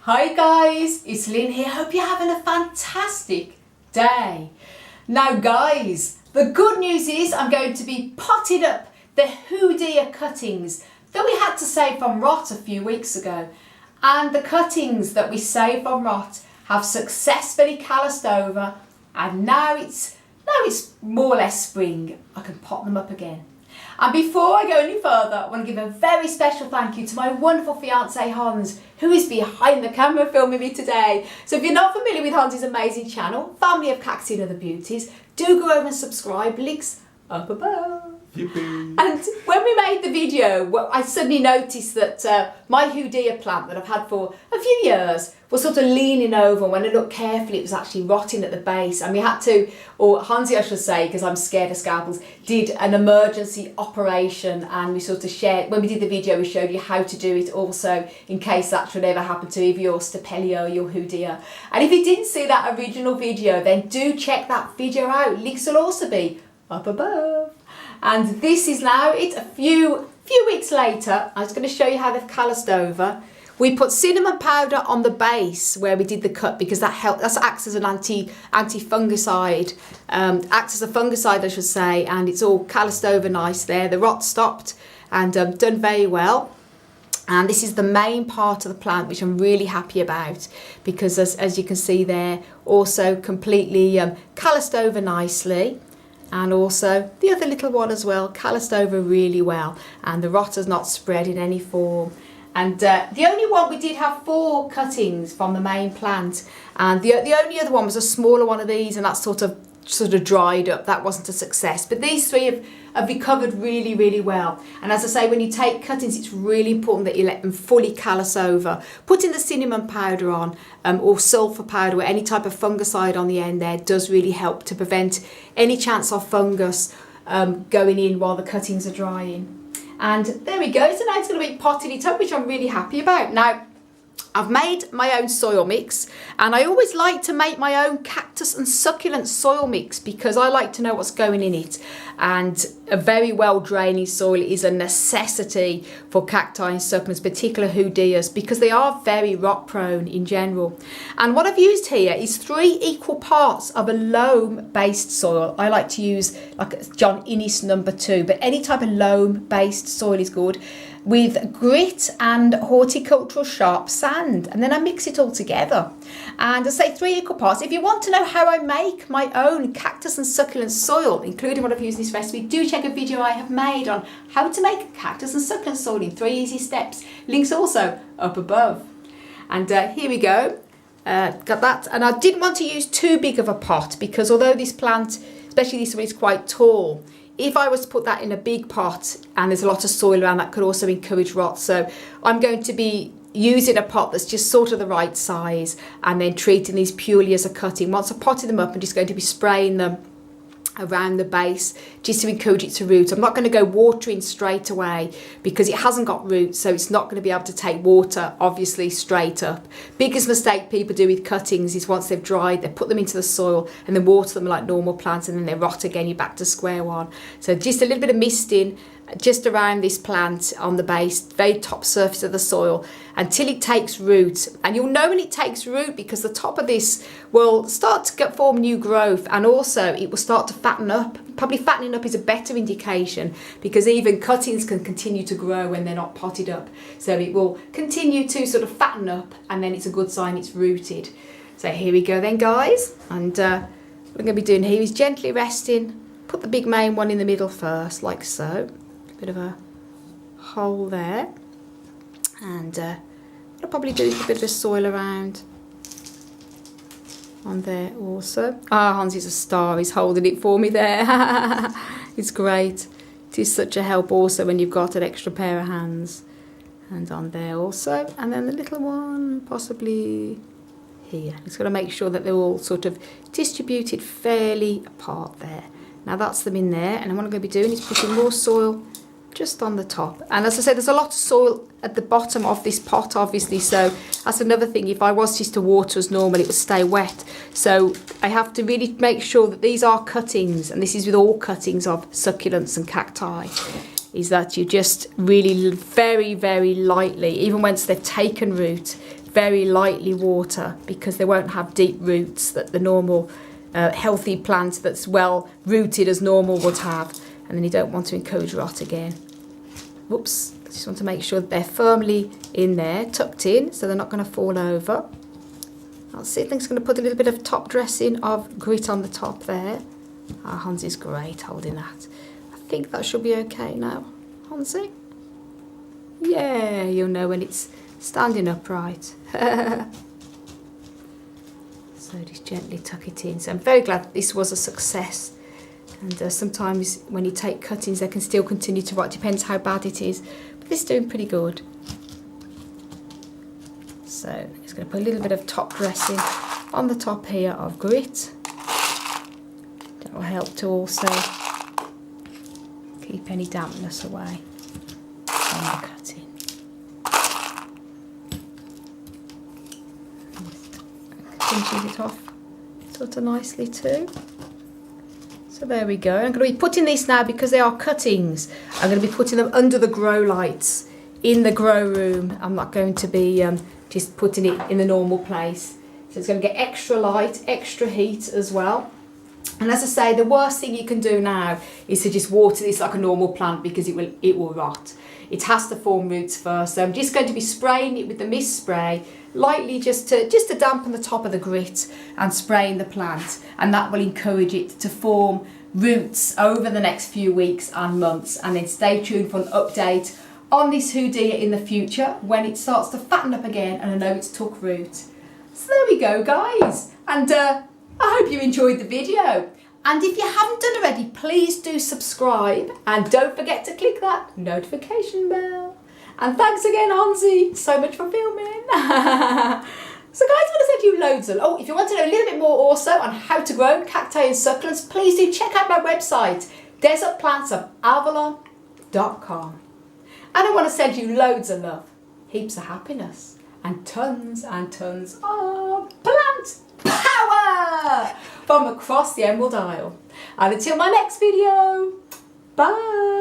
Hi guys, it's Lynn here. Hope you're having a fantastic day. Now guys, the good news is I'm going to be potting up the Hoodia cuttings that we had to save from rot a few weeks ago. And the cuttings that we saved from rot have successfully calloused over, and now it's more or less spring. I can pot them up again. And before I go any further, I want to give a very special thank you to my wonderful fiance Hans, who is behind the camera filming me today. So if you're not familiar with Hans's amazing channel, Family of Cacti and Other Beauties, do go over and subscribe, links up above. Yippee. And when we made the video, I suddenly noticed that my Hoodia plant that I've had for a few years was sort of leaning over. When I looked carefully, it was actually rotting at the base, and we had to, or Hansi I should say, because I'm scared of scalpels, did an emergency operation, and we sort of shared, when we did the video, we showed you how to do it also in case that should ever happen to either your Stapelio or your Hoodia. And if you didn't see that original video, then do check that video out. Links will also be up above. And this is now it, a few weeks later. I was going to show you how they've calloused over. We put cinnamon powder on the base where we did the cut because that acts as an anti-fungicide, acts as a fungicide I should say, and it's all calloused over nice there. The rot stopped and done very well. And this is the main part of the plant, which I'm really happy about because as you can see there, also completely calloused over nicely. And also the other little one as well, calloused over really well, and the rot has not spread in any form. And the only one, we did have 4 cuttings from the main plant, and the only other one was a smaller one of these, and that sort of dried up. That wasn't a success, but these 3 have recovered really well. And as I say, when you take cuttings, it's really important that you let them fully callus over. Putting the cinnamon powder on or sulphur powder or any type of fungicide on the end there does really help to prevent any chance of fungus going in while the cuttings are drying. And there we go. So now it's going to be potting it up, which I'm really happy about. Now, I've made my own soil mix, and I always like to make my own cactus and succulent soil mix because I like to know what's going in it, and a very well draining soil is a necessity for cacti and succulents, particularly Hoodias, because they are very rot prone in general. And what I've used here is 3 equal parts of a loam based soil. I like to use like John Innes number 2, but any type of loam based soil is good, with grit and horticultural sharp sand, and then I mix it all together. And I say 3 equal parts. If you want to know how I make my own cactus and succulent soil, including what I've used in this recipe, do check a video I have made on how to make cactus and succulent soil in 3 easy steps. Links also up above. And here we go. Got that. And I didn't want to use too big of a pot because although this plant, especially this one, is quite tall, if I was to put that in a big pot and there's a lot of soil around, that could also encourage rot. So I'm going to be using a pot that's just sort of the right size and then treating these purely as a cutting. Once I've potted them up, I'm just going to be spraying them around the base just to encourage it to root. I'm not going to go watering straight away because it hasn't got roots, so it's not going to be able to take water obviously straight up. Biggest mistake people do with cuttings is once they've dried, they put them into the soil and then water them like normal plants, and then they rot again. You're back to square one. So just a little bit of misting just around this plant on the base, very top surface of the soil, until it takes root. And you'll know when it takes root because the top of this will start to form new growth, and also it will start to fatten up. Probably fattening up is a better indication because even cuttings can continue to grow when they're not potted up. So it will continue to sort of fatten up, and then it's a good sign it's rooted. So here we go then, guys. And what I'm going to be doing here is gently resting. Put the big main one in the middle first, like so. Bit of a hole there, and what I'll probably do is a bit of soil around on there also. Hans is a star, he's holding it for me there. It's great. It is such a help also when you've got an extra pair of hands. And on there also, and then the little one possibly here. Just got to make sure that they're all sort of distributed fairly apart there. Now that's them in there, and what I'm going to be doing is putting more soil just on the top. And as I said, there's a lot of soil at the bottom of this pot obviously, so that's another thing. If I was just to water as normal, it would stay wet, so I have to really make sure that these are cuttings, and this is with all cuttings of succulents and cacti, is that you just really very lightly, even once they've taken root, very lightly water because they won't have deep roots that the normal healthy plant that's well rooted as normal would have. And then you don't want to encourage rot again. Whoops, I just want to make sure that they're firmly in there, tucked in, so they're not going to fall over. I'll see, I think it's going to put a little bit of top dressing of grit on the top there. Hans is great holding that. I think that should be okay now, Hansie. Yeah, you'll know when it's standing upright. So just gently tuck it in. So I'm very glad this was a success. And sometimes when you take cuttings, they can still continue to rot. Depends how bad it is. But this is doing pretty good. So I'm just going to put a little bit of top dressing on the top here of grit. That will help to also keep any dampness away from the cutting. Pinches it off sort of nicely too. So there we go. I'm going to be putting these now because they are cuttings. I'm going to be putting them under the grow lights in the grow room. I'm not going to be just putting it in the normal place. So it's going to get extra light, extra heat as well. And as I say, the worst thing you can do now is to just water this like a normal plant because it will rot. It has to form roots first. So I'm just going to be spraying it with the mist spray, lightly just to dampen the top of the grit and spraying the plant, and that will encourage it to form roots over the next few weeks and months. And then stay tuned for an update on this Hoodia in the future when it starts to fatten up again and I know it's took root. So there we go, guys, and I hope you enjoyed the video. And if you haven't done already, please do subscribe and don't forget to click that notification bell. And thanks again, Hansie, so much for filming. So guys, I want to send you loads of... Oh, if you want to know a little bit more also on how to grow cacti and succulents, please do check out my website, desertplantsofavalon.com. And I want to send you loads of love, heaps of happiness, and tons of plant power from across the Emerald Isle. And until my next video, bye.